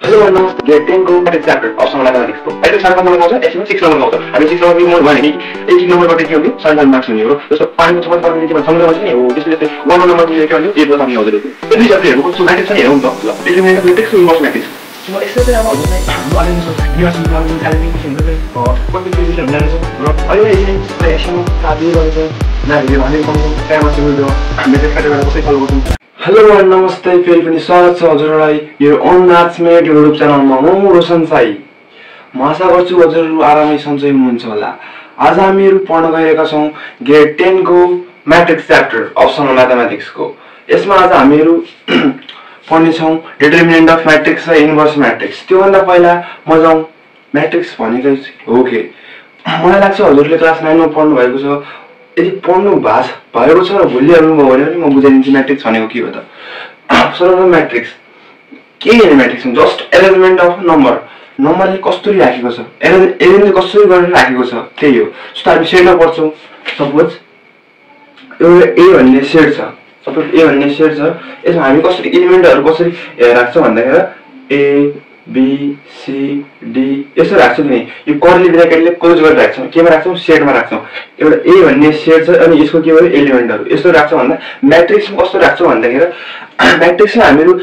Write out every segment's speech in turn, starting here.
Hello, get 10 go at chapter of some mathematics. I think 7 number also, estimate 6 number also. I mean 6 number more one, 8 number got it, 7 marks on you. So 5 number for me, some number was this is 1 number to you, 8 was on the other. This is a player, so matrix and your own talk. Eliminate matrix to inverse matrix. So except I'm also like, you are some telling me, or what the position of Nanzo, are you aging, creation, Tabi, or the Navi, famous window, matrix category. Hello and namaste, फेरि पनि स्वागत छ हजुरलाई यो अनम्याथमेट YouTube च्यानलमा। म रोशन साई। म आशा गर्छु हजुरहरू आरामै सन्चै हुनुहुन्छ होला। आज हामीहरू पढ्न गइरहेका छौं ग्रेड 10 को म्याट्रिक्स च्याप्टर अप्सनल म्याथमेटिक्स को। यसमा आज हामीहरू पढ्ने छौं डिटरमिनेन्ट अफ म्याट्रिक्स र इन्भर्स म्याट्रिक्स। त्यो भन्दा पहिला म जाउँ म्याट्रिक्स भनेको हो के। मलाई लाग्छ हजुरले क्लास 9 मा पढ्नु भएको छ। यदि पढ्नु भएको छ र भुलिहाल्नु भयो भने पनि म बुझाइदिन्छु म्याट्रिक्स भनेको के हो त। सर्वप्रथम म्याट्रिक्स के हो? Matrix just arrangement of number. नम्बरले कसरी राखेको छ, एरेन्ज कसरी गरेर राखेको छ त्यही हो। जस्तो हामी सेटमा पढ्छौँ, सपोज एउटा ए भन्ने सेट छ, सपोज ए भन्ने सेट छ। यसमा हामी कसरी एलिमेन्टहरु कसरी राख्छौँ भन्दाखेरि ए बी सी डी यसो राख्छौँ नि। यो कर्ली ब्र्याकेटले क्लोज गरेर राख्छौँ। केमा राख्छौँ? सेटमा राख्छौँ। एउटा ए भन्ने सेट छ अनि यसको के भयो? एलिमेन्टहरु। यसो राख्छौँ भन्दा म्याट्रिक्समा कस्तो राख्छौँ भन्दाखेरि म्याट्रिक्समा हामीहरु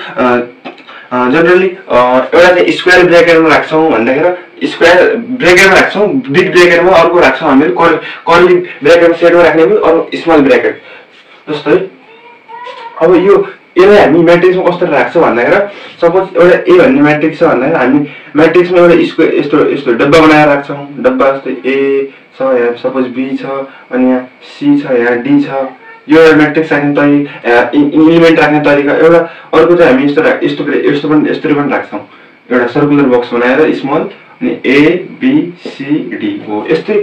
जनरली एउटा चाहिँ स्क्वायर ब्र्याकेटमा राख्छौँ भन्दाखेरि स्क्वायर ब्र्याकेटमा राख्छौँ, बिग ब्र्याकेटमा अर्को राख्छौँ हामीहरु कर्ली ब्र्याकेटमा सेटमा राख्ने पनि अरु स्मल ब्र्याकेट। जस्तै अब यो यसलाई हामी म्याट्रिक्समा कस्तो राख्छौँ भन्दाखेरि सपोज एउटा ए भन्ने म्याट्रिक्स छ भन्दाखेरि हामी म्याट्रिक्समा एउटा स्क्वायर यस्तो डब्बा बनाएर राख्छौँ। डब्बा जस्तै ए छ, यहाँ सपोज बी छ, अनि यहाँ सी छ, यहाँ डी छ। यो एउटा म्याट्रिक्स राख्ने तरिका, एलिमेन्ट राख्ने तरिका। एउटा अर्को चाहिँ हामी यस्तो पनि राख्छौँ। एउटा सर्कुलर बक्स बनाएर स्मल अनि ए बी सी डी हो। यस्तै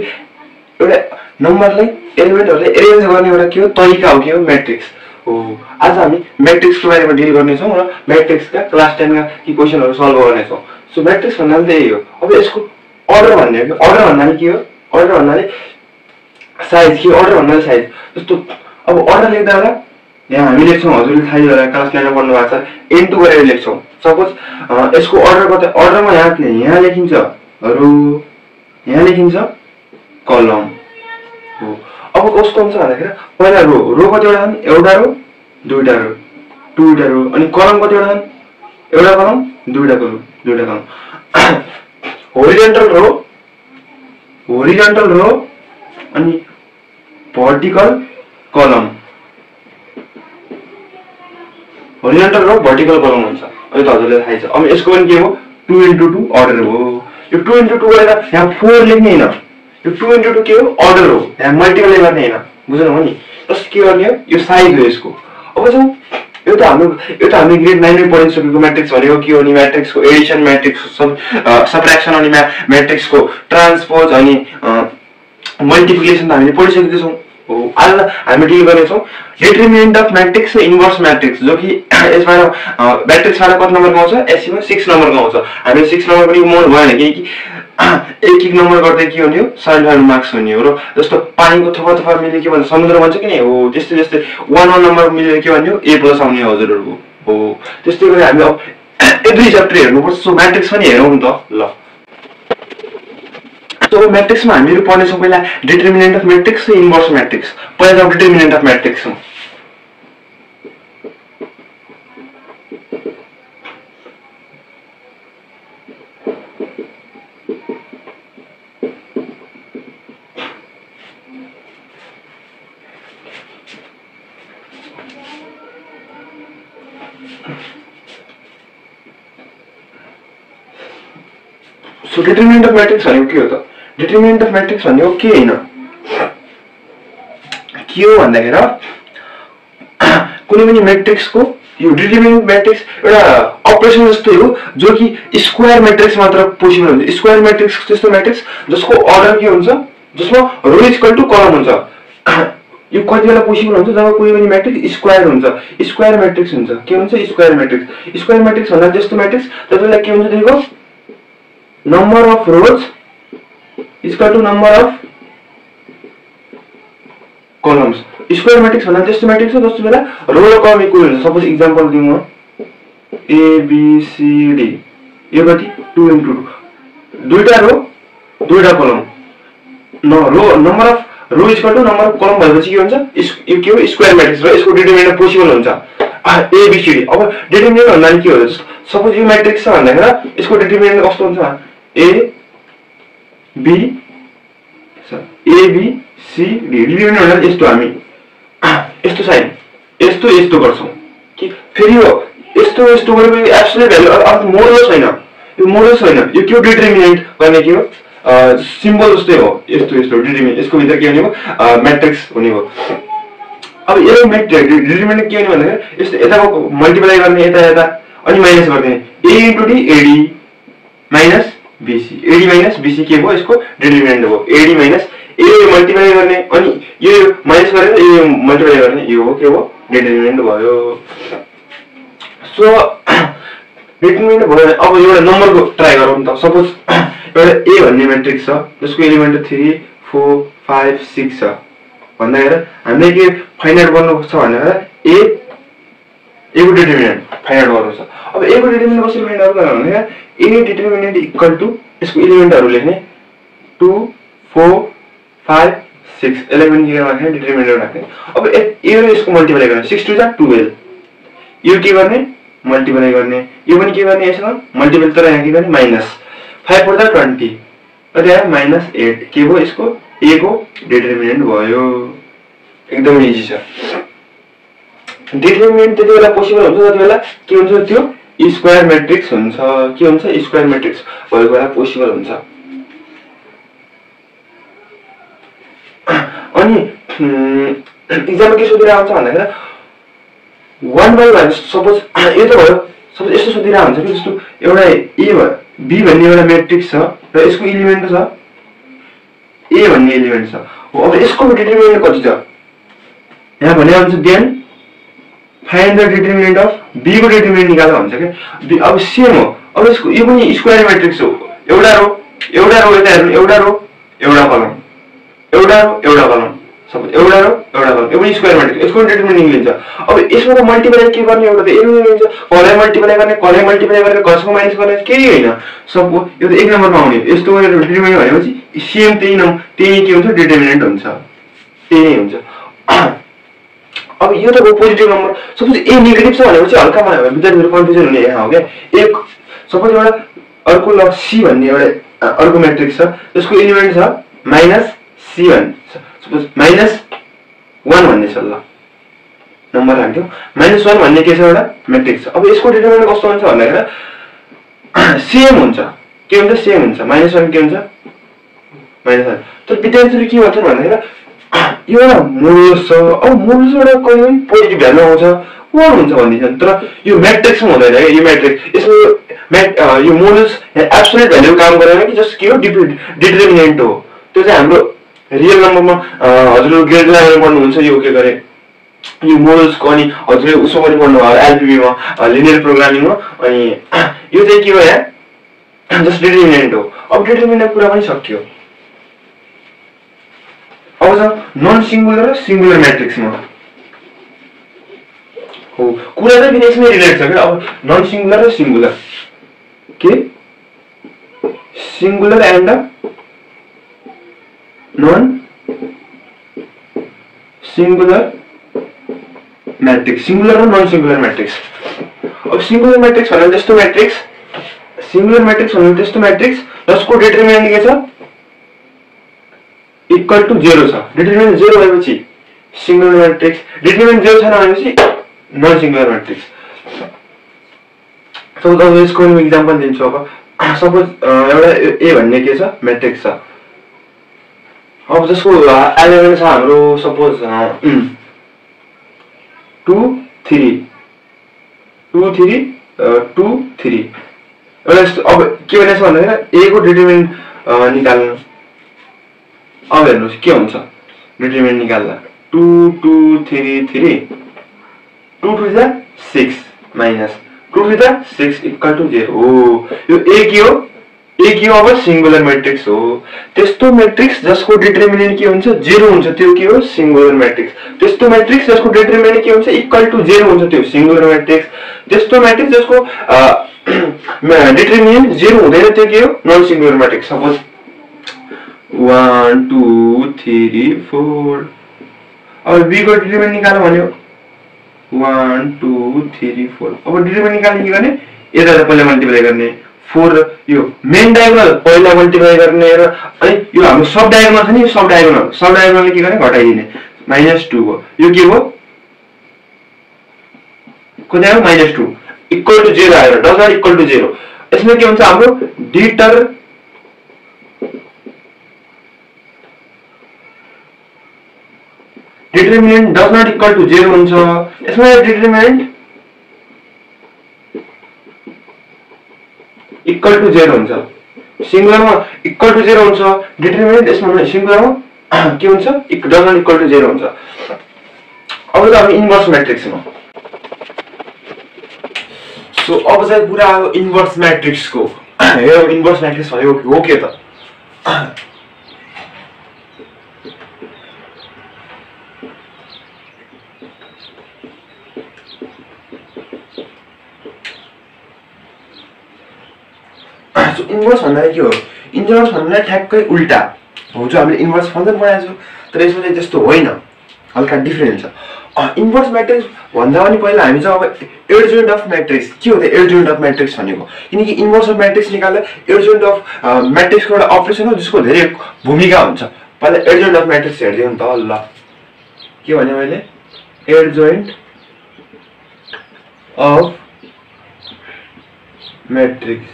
एउटा नम्बरलाई एलिमेन्टहरुलाई एरेन्ज गर्ने एउटा के हो तरिका हो, के हो? म्याट्रिक्स हो। आज हामी म्याट्रिक्सको बारेमा डिल गर्नेछौँ र म्याट्रिक्सका क्लास 10 का के क्वेशनहरु सल्भ गर्नेछौँ। सो म्याट्रिक्स भन्नाले त्यही हो। अब यसको अर्डर भन्ने हो। अर्डर भन्नाले के हो? अर्डर भन्नाले साइज के? अर्डर भन्नाले साइज। जस्तो अब अर्डर लेख्दा होला यहाँ हामी लेख्छौँ, हजुरले थाहै होला क्लास 9 मा पढ्नु भएको छ, n2 गरेर लेख्छौँ। सपोज यसको अर्डर कतै अर्डरमा यहाँ लेखिन्छ रो, यहाँ लेखिन्छ कलम हो। अब कस्तो हुन्छ भन्दाखेरि पहिला रो कतिवटा छन्? एउटा रो, दुईटा रो, दुईटा रो। अनि कलम कतिवटा छन्? एउटा कलम, दुईटा कलम। होरिजन्टल रो अनि भर्टिकल कलम। होरिजन्टल रो भर्टिकल कलम हुन्छ। अहिले त हजुरले थाहै छ। अब यसको पनि के हो? 2x2 अर्डर हो। यो 2x2 गरेर यहाँ 4 लेख्ने हैन। यो 2x2 के हो? अर्डर हो। यहाँ मल्टिपल गर्ने हैन। बुझ्नुभयो नि? जस्ट के गर्ने हो? यो साइज हो यसको। अब जाउँ एउटा हामी ग्रेड 9 मै पढिसकेको म्याट्रिक्स भनेको के हो नि? म्याट्रिक्सको एडिसन, म्याट्रिक्सको सबट्र्याक्सन, अनि म्याट्रिक्सको ट्रान्सपोज अनि मल्टिप्लिकेसन त हामीले पढिसकेका छौँ हो। आज हामी डिल गर्नेछौँ डिटरमिनेन्ट अफ म्याट्रिक्स र इन्भर्स म्याट्रिक्स, जो कि यसबाट म्याट्रिक्सबाट कति नम्बरको आउँछ? एसीमा 6 नम्बरको आउँछ। हामीले 6 नम्बर पनि मोड भएन कि एक नम्बर गर्दै के हुने हो? 75 मार्क्स हुने हो। र जस्तो पानीको थोपा मिले के भन्छ? समुद्र भन्छ कि नि हो। त्यस्तै 1 नम्बर मिलेर के भन्ने हो? A+ आउने हजुरहरुको हो। त्यस्तै गरी हामी अब एभ्री च्याप्टर हेर्नुपर्छ। सो म्याट्रिक्स पनि हेरौँ नि त ल। सो म्याट्रिक्समा हामीहरु पढ्नेछौँ पहिला डिटरमिनेन्ट अफ म्याट्रिक्स र इन्भर्स म्याट्रिक्स। पहिला जाउँ डिटरमिनेन्ट अफ म्याट्रिक्समा। सो डिटरमिनेन्ट अफ म्याट्रिक्स भनेको के हो त? डिटरमिनेन्ट अफ म्याट्रिक्स भनेको के हैन के हो भन्दाखेरि कुनै पनि म्याट्रिक्सको यो डिटरमिनेन्ट म्याट्रिक्स एउटा अपरेसन जस्तै हो, जो कि स्क्वायर म्याट्रिक्स मात्र पोसिबल हुन्छ। स्क्वायर म्याट्रिक्स त्यस्तो म्याट्रिक्स जसको अर्डर के हुन्छ? जसमा रो इक्वल टु कलम हुन्छ। यो कति बेला पोसिबल हुन्छ? जब कुनै पनि म्याट्रिक्स स्क्वायर हुन्छ। स्क्वायर म्याट्रिक्स हुन्छ। के हुन्छ? Square matrix. स्क्वायर म्याट्रिक्स भन्दा त्यस्तो म्याट्रिक्स जसले के हुन्छ देखो? number of rows is equal to number of columns. Square matrix भन्दा त्यस्तो मैट्रिक्स हो जस्तो बेला रो र कलम इक्वल हुन्छ। सपोज एक्जाम्पल दिउँ म A B C D यो कति 2 into 2 दुईटा रो दुईटा column row number of row equal to number of column भएपछि के हुन्छ यो के हो स्क्वायर म्याट्रिक्स र यसको डिटरमिनेन्ट पोसिबल हुन्छ ए बी सी डी अब डिटरमिनेन्ट भन्दा के हो सपोज यो म्याट्रिक्स छ भन्दाखेरि यसको डिटरमिनेन्ट कस्तो हुन्छ A B C D determinant भन्दा यस्तो हामी यस्तो साइन यस्तो गर्छौं कि फेरि यो यस्तो गरेपछि एब्सोल्युट भ्यालु अर्थात मोडुलस हैन यो मोडुलस हैन यो के हो डिटरमिनेन्ट गर्ने के हो सिम्बल जस्तै हो यस्तो डिटरमिनेन्ट यसको भित्र के हुने हो म्याट्रिक्स हुने हो अब यो डिटरमिनेन्ट के हुने भन्दाखेरि यस्तो यताको मल्टिप्लाई गर्ने यता अनि माइनस गर्दिने a * d ad minus bc ad minus bc के हो यसको डिटरमिनेन्ट हो ad माइनस a मल्टिप्लाई गर्ने अनि यो माइनस गरेर यो मल्टिप्लाई गर्ने यो हो के हो डिटरमिनेन्ट भयो सो डिटरमिनेन्ट भयो अब एउटा नम्बरको ट्राई गरौँ त सपोज एउटा a भन्ने म्याट्रिक्स छ जसको एलिमेन्ट 3 4 5 6 छ भन्दाखेरि हामीले के फाइन्ड आउट गर्नु छ भन्दाखेरि a को डिटरमिनेन्ट फाइन्ड आउट गर्नु छ अब a को डिटरमिनेन्ट कसरी फाइन्ड आउट गर्ने भन्दाखेरि a डिटरमिनेन्ट इक्वल टु यसको एलिमेन्टहरु लेख्ने 2 4 5 6 11 के राख्ने डिटरमिनेन्ट राख्ने अब यो र यसको मल्टिप्लाई गर्ने 6 2 = 12 यो के गर्ने मल्टिप्लाई गर्ने यो पनि के गर्ने यसमा मल्टिपल तर यहाँ के गर्ने माइनस 5 4 = 20 अनि यहाँ -8 के हो यसको a को डिटरमिनेन्ट भयो एकदम इजी छ डिटरमिनेन्ट त्यति बेला पोसिबल हुन्छ जति बेला के हुन्छ त्यो स्क्वायर म्याट्रिक्स हुन्छ के हुन्छ स्क्वायर म्याट्रिक्स भएको बेला पोसिबल हुन्छ अनि एक्जाममा के सोधिरा हुन्छ भन्दाखेरि 1/1 सपोज यो त भयो सपोज यस्तो सोधिरा हुन्छ कि जस्तो एउटा a b भन्ने एउटा म्याट्रिक्स छ र यसको एलिमेन्ट छ a भन्ने एलिमेन्ट छ अब यसको डिटरमिनेन्ट कति छ यहाँ भने हुन्छ then find the determinant of b को डिटरमिनेन्ट निकाल्नु भन्छ के अब सेम हो अब यसको यो पनि स्क्वायर म्याट्रिक्स हो एउटा रो यता हेर्नु एउटा रो एउटा कलम एउटा कलम सपोज एउटा रो एउटा कलम यो पनि स्क्वायर म्याट्रिक्स यसको डिटरमिनेन्ट निक्लिन्छ अब यसमा त मल्टिप्लाई के गर्ने एउटा त एलिमेन्ट हुन्छ कलम मल्टिप्लाई गरेर कसको माइनस गर्ने केही हैन सब यो त एक नम्बरमा आउने यस्तो गरेर डिटरमिनेन्ट भनेपछि सेम त्यही के हुन्छ डिटरमिनेन्ट हुन्छ त्यही हुन्छ अब यो त positive number suppose a negative छ भनेपछि हल्का विद्यार्थीहरु कन्फ्युजन हुने यहाँ हो के एक सपोज एउटा अर्को ल c भन्ने एउटा अर्को म्याट्रिक्स छ त्यसको एलिमेन्ट छ -c1 सपोज -1 भन्ने छ ल नम्बर राख्दियो -1 भन्ने के छ एउटा म्याट्रिक्स छ अब यसको डिटरमिनेन्ट कस्तो हुन्छ भन्दाखेरि सेम हुन्छ के हुन्छ सेम हुन्छ -1 के हुन्छ -1 तर विद्यार्थीहरु के भन्छन् भन्दाखेरि यो एउटा मोडुलस छ अब मोडुलस एउटा कहिले पनि पोजिटिभ भ्यालु आउँछ 1 हुन्छ भन्दिन्छन् तर यो म्याट्रिक्समा हुँदैन के यो म्याट्रिक्स यसको यो मोडुलस एब्सोल्युट भ्यालु काम गरेन कि जस्ट के हो डिटरमिनेन्ट हो त्यो चाहिँ हाम्रो रियल नम्बरमा हजुरहरु ग्रेड लेभलमा पढ्नुहुन्छ यो के गरे यो मोडुलसको अनि हजुरले उसो पनि पढ्नु भयो एलपीबी मा लिनियर प्रोग्रामिङमा अनि यो चाहिँ के हो यहाँ जस्ट डिटरमिनेन्ट हो अब डिटरमिनेन्ट कुरा पनि सकियो अब नन सिंगुलर र सिंगुलर म्याट्रिक्समा हो कुरा त फेरि यसमै रिलेट छ के अब नन सिंगुलर र सिंगुलर के singular and non singular matrix singular र नन सिंगुलर मैट्रिक्स अब सिंगुलर मैट्रिक्स भन्दा त्यस्तो मैट्रिक्स सिंगुलर मैट्रिक्स भन्दा त्यस्तो मैट्रिक्स जसको डिटरमिनेन्ट के छ इक्वल टु 0 छ डिटरमिनेन्ट 0 भएपछि सिंगुलर मैट्रिक्स डिटरमिनेन्ट 0 छैन भनेपछि नन सिंगुलर मैट्रिक्स सो अब यसको एक्जाम्पल दिन्छु अब सपोज एउटा a भन्ने के छ मैट्रिक्स छ अब जसको एलिमेन्ट छ हाम्रो सपोज 2 3 2 3 2 3 अब के भनेछ भन्दाखेरि a को डिटरमिनेन्ट निकाल्नु अब हेर्नुस् के हुन्छ डिटरमिनेन्ट निकाल्दा 2 2 3 3 2 to the 6 minus 2 to the 6 equal to 0 हो यो a के हो अब सिंगुलर मैट्रिक्स हो त्यस्तो मैट्रिक्स जसको डिटरमिनेन्ट के हुन्छ 0 हुन्छ त्यो के हो सिंगुलर मैट्रिक्स त्यस्तो मैट्रिक्स जसको डिटरमिनेन्ट के हुन्छ इक्वल टु 0 हुन्छ त्यो सिंगुलर मैट्रिक्स त्यस्तो मैट्रिक्स जसको डिटरमिनेन्ट 0 हुँदैन त्यो के हो नन सिंगुलर म्याट्रिक्स सपोज 1 2 3 4 अब b को डिटरमिनेन्ट निकाल्नु भन्यो 1 2 3 4 अब डिटरमिनेन्ट निकाल्ने के गर्ने यता पहिला मल्टिप्लाई गर्ने 4 यो मेन डायगोनल पहिला मल्टिप्लाई गर्ने र अनि यो हाम्रो सब डायगोनल छ नि सब डायगोनलले के गर्ने घटाइदिने -2 हो यो के हो कति आयो -2 इक्वल टु 0 आएर डज नट इक्वल टु 0 यसमा के हुन्छ हाम्रो determinant does not equal to 0 हुन्छ यसमा डिटरमिनेन्ट इक्वल टु 0 हुन्छ सिंगुलरमा इक्वल टु 0 हुन्छ डिटरमिनेन्ट यसमा सिंगुलरमा के हुन्छ डज नट इक्वल टु 0 हुन्छ अब त हामी इन्भर्स म्याट्रिक्समा सो अब चाहिँ कुरा आयो इन्भर्स म्याट्रिक्सको हेरौँ इन्भर्स म्याट्रिक्स भनेको हो के त इन्भर्स भन्दा के हो इन्भर्स भन्दा ठ्याक्कै उल्टा हो जो हामीले इन्भर्स फंक्सन बनाएको छौं तर यसमा चाहिँ त्यस्तो होइन हल्का डिफरेन्ट छ इन्भर्स म्याट्रिक्स भन्दा पनि पहिला हामी चाहिँ अब एडजोइन्ट अफ म्याट्रिक्स के हो त एडजोइन्ट अफ म्याट्रिक्स भनेको किनकि इन्भर्स अफ म्याट्रिक्स निकाल्दा एडजोइन्ट अफ म्याट्रिक्सको एउटा अपरेसन हो जसको धेरै भूमिका हुन्छ पहिला एडजोइन्ट अफ म्याट्रिक्स हेर्दियौ नि त ल के भने मैले एडजोइन्ट अफ म्याट्रिक्स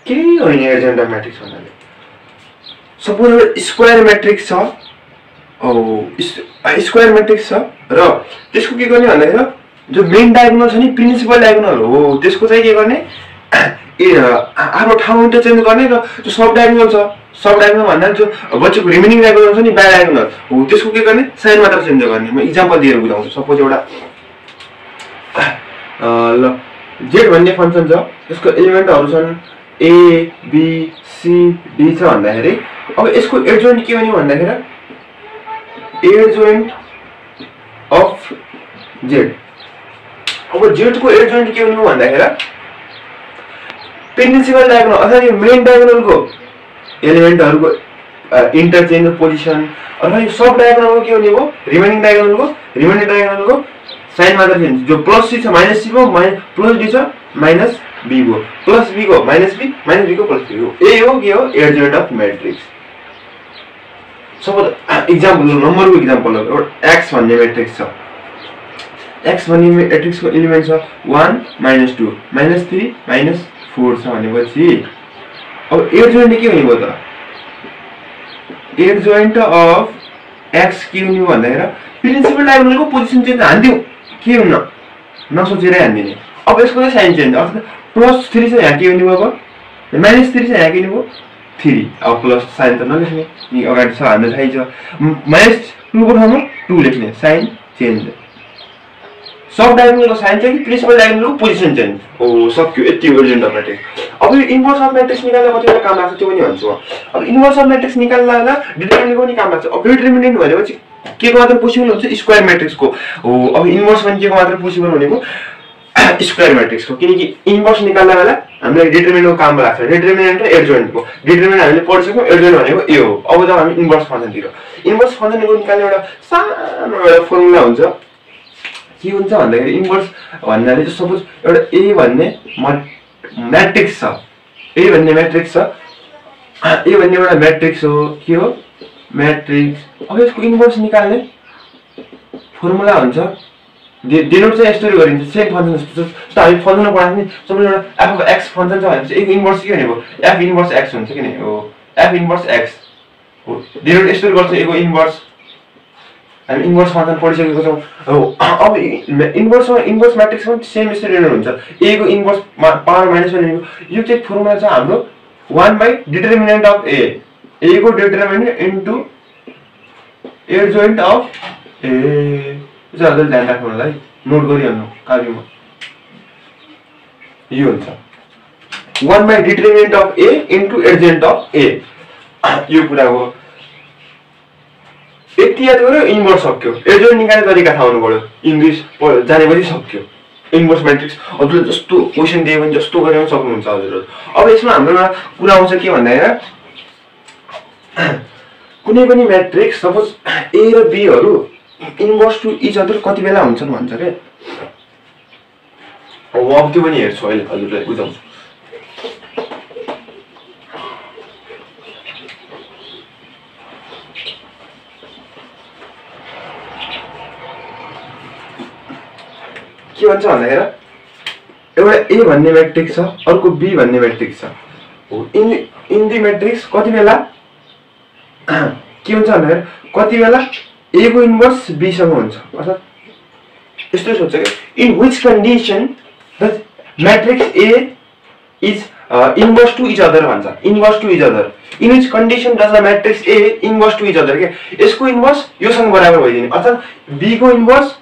के हो नि एडजोइन्ट अफ म्याट्रिक्स भन्नाले सपोज स्क्वायर म्याट्रिक्स छ स्क्वायर म्याट्रिक्स छ र त्यसको के गर्ने भन्दाखेरि जो मेन डायगोनल छ नि प्रिन्सिपल डायगोनल हो त्यसको चाहिँ के गर्ने आफ्नो ठाउँ इन्टरचेन्ज गर्ने र जो सब डायगोनल छ सब डायगोनल भन्दा जो बचेको रिमेनिङ डायगोनल छ नि बाइ डायगोनल हो त्यसको के गर्ने साइन मात्र चेन्ज गर्ने म एक्जाम्पल दिएर बुझाउँछु सपोज एउटा ल z भन्ने फंक्सन छ त्यसको एलिमेन्टहरु छन् a b c d छ भन्दाखेरि अब यसको एडजोइन्ट के हो भन्दाखेरि एडजोइन्ट अफ z अब z को एडजोइन्ट के हो भन्दाखेरि प्रिन्सिपल डायगोनल अथवा यो मेन डायगोनलको एलिमेन्टहरुको इन्टरचेन्ज पोजिसन अथवा यो सब डायगोनलको के हुने हो रिमेनिङ डायगोनलको साइन मात्र चेन्ज जो प्लस c छ माइनस c को प्लस d छ माइनस b को प्लस b को माइनस b को प्लस b हो ए हो के हो adjoint of matrix suppose example नम्बरको एक्जाम्पल हो x भन्ने म्याट्रिक्स छ x भन्ने म्याट्रिक्सको एलिमेन्ट छ 1 -2 -3 -4 छ भनेपछि अब एडजोइन्ट के हुने भयो त एडजोइन्ट अफ x के हुने भन्दाखेरि प्रिन्सिपल डायगोनलको पोजिसन चेन्ज हान्दियौ के हुन्न नसोचेरै हान्दिने अब यसको चाहिँ साइन चेन्ज अर्थात +3 चाहिँ यहाँ के हुने भयो -3 चाहिँ यहाँ के हुने भयो 3 अब प्लस साइन त नलेख्ने नि अगाडि छ हामीले थाहै छ -2 को ठाउँमा 2 लेख्ने साइन चेन्ज सब डायगोनलको साइन चेन्ज प्रिन्सिपल डायगोनलको पोजिसन चेन्ज हो सक्यो यति एडजोइन्ट अफ म्याट्रिक्स अब यो इन्भर्स अफ म्याट्रिक्स निकाल्दा कतिवटा काम लाग्छ त्यो पनि भन्छु अब इन्भर्स अफ म्याट्रिक्स निकाल्दा डिटरमिनेन्टको पनि काम लाग्छ अब डिटरमिनेन्ट भनेपछि के को मात्र पोसिबल हुन्छ स्क्वायर म्याट्रिक्सको हो अब इन्भर्स पनि के को मात्र पोसिबल भनेको स्क्वायर म्याट्रिक्सको किनकि इन्भर्स निकाल्दा बेला हामीलाई डिटरमिनेन्टको काम लाग्छ डिटरमिनेन्ट र एडजोइन्टको डिटरमिनेन्ट हामीले पढिसक्यौं एडजोइन्ट भनेको ए हो अब जब हामी इन्भर्स फंक्सनको निकाल्ने एउटा सानो एउटा फर्मुला हुन्छ के हुन्छ भन्दाखेरि इन्भर्स भन्नाले चाहिँ सपोज एउटा ए भन्ने म्याट्रिक्स छ ए भन्ने म्याट्रिक्स छ ए भन्ने एउटा म्याट्रिक्स हो के हो म्याट्रिक्स अब यसको इन्भर्स निकाल्ने फर्मुला हुन्छ डिनोट चाहिँ यस्तरी गरिन्छ सेम फंक्सन जस्तो हामी फंक्सनमा पढाएको नि सबै एउटा f अफ x फंक्सन छ भने चाहिँ एक इन्भर्स के भनेको f इन्भर्स x हुन्छ किन हो f इन्भर्स x हो डिनोट यस्तरी गर्छ एको इन्भर्स हामी इन्भर्स फंक्सन पढिसकेको छौं हो अब इन्भर्स म्याट्रिक्समा सेम यस्तरी डिनोट हुन्छ a को इन्भर्स पावर -1 भनेको यो चाहिँ फर्मुला छ हाम्रो 1 बाइ डिटरमिनेन्ट अफ a को determinant into adjoint of a जल्दी ध्यान राख्नु होला है नोट गरिहाल्नु कागजमा यो हुन्छ 1 by determinant of a into adjoint of a यो कुरा हो यति याद गर्यो इन्भर्स सक्यो एडजोइन्ट निकाल्ने तरिका थाहा हुनु पर्यो इंग्लिश जानेपछि सक्यो इन्भर्स म्याट्रिक्स हजुरले जस्तो क्वेसन दियो भने जस्तो गरेर सक्नुहुन्छ हजुरहरू। अब यसमा हाम्रो एउटा कुरा आउँछ के भन्दाखेरि कुनै पनि म्याट्रिक्स सपोज ए र बी हरू इन्भर्स टु इच अदर कति बेला हुन्छन् भन्छ के। अब त्यो पनि हेर्छु अहिले हजुरलाई बुझाउँछु। के भन्छ भन्दाखेरि एउटा ए भन्ने म्याट्रिक्स छ अर्को बी भन्ने म्याट्रिक्स छ हो। इन दी म्याट्रिक्स कति बेला के हुन्छ भन्दाखेरि कति बेला ए को इन्भर्स बी सँग हुन्छ। अर्थात् यस्तो सोच्छ कि in which condition the matrix A is inverse to each other भन्छ। Inverse to each other in which condition does the matrix A inverse to each other के। यसको इन्भर्स योसँग बराबर भइदिने अर्थात् बी को इन्भर्स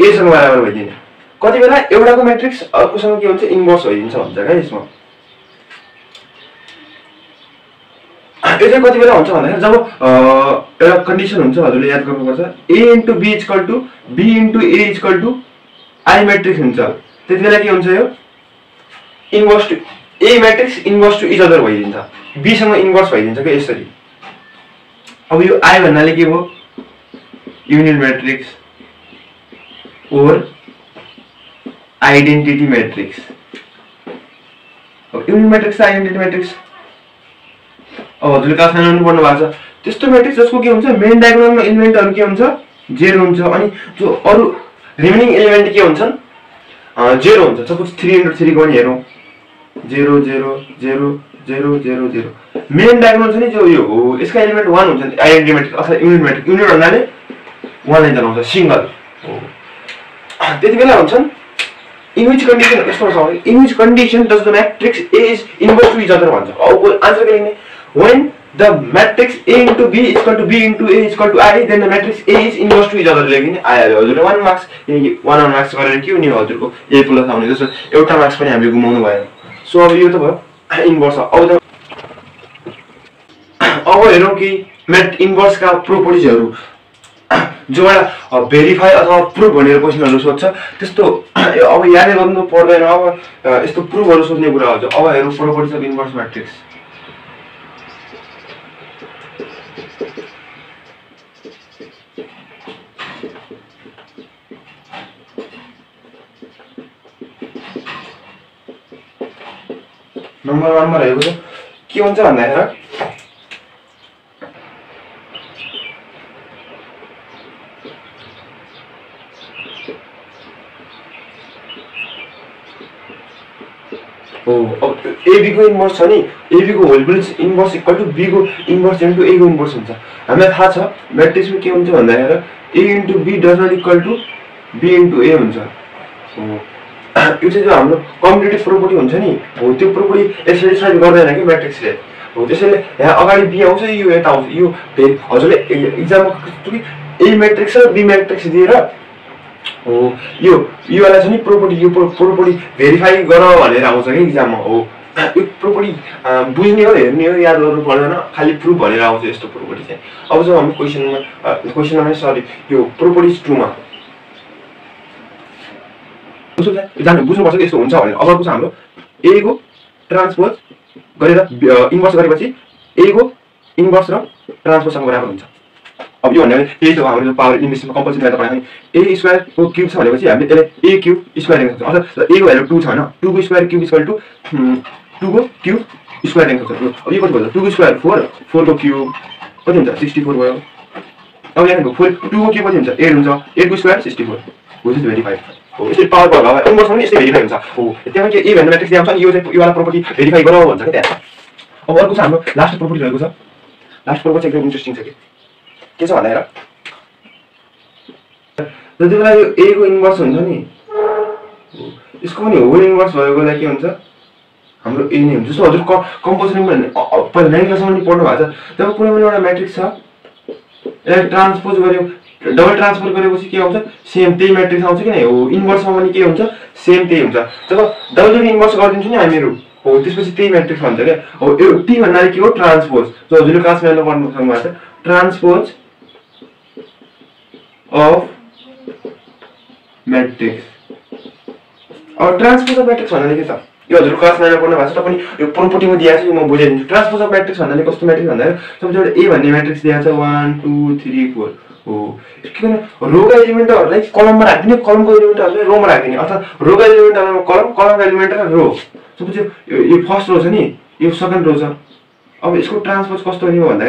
ए सँग बराबर भइदिने। कति बेला एउटाको म्याट्रिक्स अर्कोसँग के हुन्छ इन्भर्स भइदिन्छ भन्छ क्या यसमा। यो चाहिँ कति बेला हुन्छ भन्दाखेरि जब एउटा कन्डिसन हुन्छ हजुरले याद गर्नुपर्छ A into B equal to B into A equal to I matrix हुन्छ। त्यति बेला के हुन्छ यो inverse to A matrix inverse to each other भइदिन्छ बी सँग इन्भर्स भइदिन्छ क्या यसरी। अब यो आई भन्नाले के हो युनियन म्याट्रिक्स और identity matrix. Union matrix identity matrix अब हजुरले क्लासमा ल्याउनु पर्नु भएको छ। त्यस्तो म्याट्रिक्स जसको के हुन्छ मेन डायगोनलमा एलिमेन्टहरु के हुन्छ 0 हुन्छ अनि जो अरु रिमेनिङ एलिमेन्ट के हुन्छन् 0 हुन्छ। सपोज 3 को पनि हेरौं 0 0 0 0 0 0 मेन डायगोनल छ नि जो यो हो यसका एलिमेन्ट 1 हुन्छ आइडेन्टिटी म्याट्रिक्स अथवा युनिट म्याट्रिक्स। युनिट भन्नाले 1 लाइन चलाउँछ सिंगल हो। त्यति बेला हुन्छन् in which condition in which condition does the matrix A is inverse to each other भन्छ। अब आन्सर के लेख्ने when the matrix A into B is equal to B into A is equal to I then the matrix A is inverse to each other लेख्ने आइहाल्यो हजुरले 1 marks किनकि 1 marks गरेर के हुने हजुरको A प्लस आउने जस्तो एउटा मार्क्स पनि हामीले गुमाउनु भएन। सो अब यो त भयो इन्भर्स। अब हेरौं कि म्याट इन्भर्स का प्रोपर्टिजहरु जो एउटा भेरिफाई अथवा प्रुफ भनेर क्वेशनहरु सोध्छ त्यस्तो अब यादै गर्नु पर्दैन। अब यस्तो प्रुफहरु सोध्ने कुरा हुन्छ। अब हेरौं properties of inverse matrix. Number 1 मा रहेको छ के हुन्छ भन्दाखेरि अब AB को इन्भर्स छ नि AB को होल ब्रिज इन्भर्स इक्वल टु B को इन्भर्स इन्टु A को इन्भर्स हुन्छ। हामीलाई थाहा छ म्याट्रिक्समा के हुन्छ भन्दाखेरि A into B does not equal to B into A हुन्छ। यो चाहिँ जो हाम्रो कम्युटेटिभ प्रोपर्टी हुन्छ नि हो त्यो प्रोपर्टी एक्सर्साइज गर्दैन के म्याट्रिक्सले हो। त्यसैले यहाँ अगाडि B आउँछ यो यता आउँछ। यो हजुरले एक्जाममा कस्तो कि A म्याट्रिक्स र B म्याट्रिक्स दिएर हो यो वाला छ नि प्रोपर्टी यो प्रोपर्टी भेरिफाई गर भनेर आउँछ के एक्जाममा हो। यो प्रोपर्टी बुझ्ने हो हेर्ने हो याद गर्नु पर्दैन खाली प्रुफ भनेर आउँछ यस्तो प्रोपर्टी चाहिँ। अब जब हामी क्वेशनमा सरी यो प्रोपर्टिज 2 मा जान्नु बुझ्नुपर्छ कि यस्तो हुन्छ भनेर। अब अर्को छ हाम्रो A को ट्रान्सपोज गरेर इन्भर्स गरेपछि A को इन्भर्स र ट्रान्सपोजसँग बराबर हुन्छ। अब यो भन्ने यही त हाम्रो पावर इन्भर्समा कम्पल्सरी गर्दा पनि A स्क्वायर को क्यूब छ भनेपछि हामीले यसलाई A क्यूब स्क्वायर लेख्न सक्छौं। अर्थात् A को भ्यालु 2 छ हैन 2 को स्क्वायर क्यूब इक्वल टु 2 को क्यूब स्क्वायर लेख्न सक्छौं। अब यो कति भयो 2 को स्क्वायर 4 4 को क्यूब कति हुन्छ 64 भयो। अब यहाँ 4 2 को क्यूब कति हुन्छ 8 हुन्छ 8 को स्क्वायर 64 which is 25 हो। यसले पावर भयो इन्भर्स पनि यसले भेरिफाई हुन्छ हो। त्यहाँ के A भन्ने म्याट्रिक्स दिन्छ अनि यो चाहिँ यो वाला प्रोपर्टी भेरिफाई गरौ भन्छ के त्यहाँ। अब अर्को छ हाम्रो लास्ट प्रोपर्टी रहेको छ। लास्ट प्रोपर्टी एकदम इन्ट्रेस्टिङ छ के छ भन्दा हेर जति बेला यो A को इन्भर्स हुन्छ नि यसको पनि होल इन्भर्स भएकोलाई के हुन्छ हाम्रो A नै हुन्छ। जस्तो हजुर कम्पोजिसन भन्ने पहिला 9 क्लासमा पनि पढ्नु भएको छ। जब कुनै पनि एउटा म्याट्रिक्स छ यसलाई ट्रान्सपोज गर्यो डबल ट्रान्सफर गरेपछि के आउँछ सेम त्यही म्याट्रिक्स आउँछ कि नै हो। इन्भर्समा पनि के हुन्छ सेम त्यही हुन्छ। जब डबल इन्भर्स गरिदिन्छु नि हामीहरु हो त्यसपछि त्यही म्याट्रिक्स भन्छ के हो। यो T भन्नाले के हो ट्रान्सपोज। जो हजुरले क्लासमा हेर्न पर्नु सक्नु भएको छ ट्रान्सपोज of matrix अब ट्रान्सपोज अफ म्याट्रिक्स भन्नाले के त यो हजुर क्लास 9 मा पढ्नु भएको छ त पनि यो प्रोपर्टीमा दिएको छ म बुझाइदिन्छु ट्रान्सपोज अफ म्याट्रिक्स भन्नाले कस्तो म्याट्रिक्स भन्दा सपोज एउटा ए भन्ने म्याट्रिक्स दिएको छ 1 2 3 4 हो किन रोका एलिमेन्टहरुलाई कलममा राख्दिने कलमको एलिमेन्टहरुलाई रोमा राख्दिने अर्थात रोका एलिमेन्टहरुमा कलम कलमको एलिमेन्ट र रो सपोज यो फर्स्ट रो छ नि यो सेकेन्ड रो छ अब यसको ट्रान्सपोज कस्तो हुने भन्दा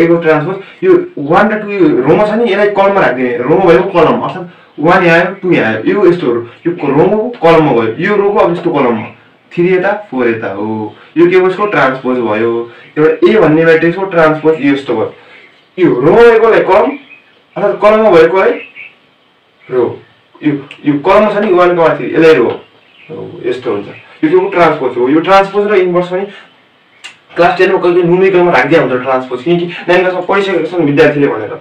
ए को ट्रान्सपोज यो 1 र 2 रोमा छ नि यसलाई कलममा राख्दिने रोमा भएको कलम अर्थात 1 यहाँ आयो 2 यहाँ आयो यो यस्तो यो रोको कलममा गयो यो रोको अब यस्तो कलममा 3 यता 4 यता हो यो के यसको ट्रान्सपोज भयो एउटा ए भन्ने म्याट्रिक्सको ट्रान्सपोज यस्तो भयो यो रोमा भएकोलाई कलम अर्थात कलममा भएकोलाई रो यो कलममा छ नि 1 को माथि यसलाई रो यस्तो हुन्छ यो के ट्रान्सपोज हो यो ट्रान्सपोज र इन्भर्स पनि क्लास 10 मा कहिले न्यूमेरिकलमा राख्दै हुन्छ ट्रान्सपोज किनकि 9 क्लासमा पढिसकेका छन् विद्यार्थीले भनेर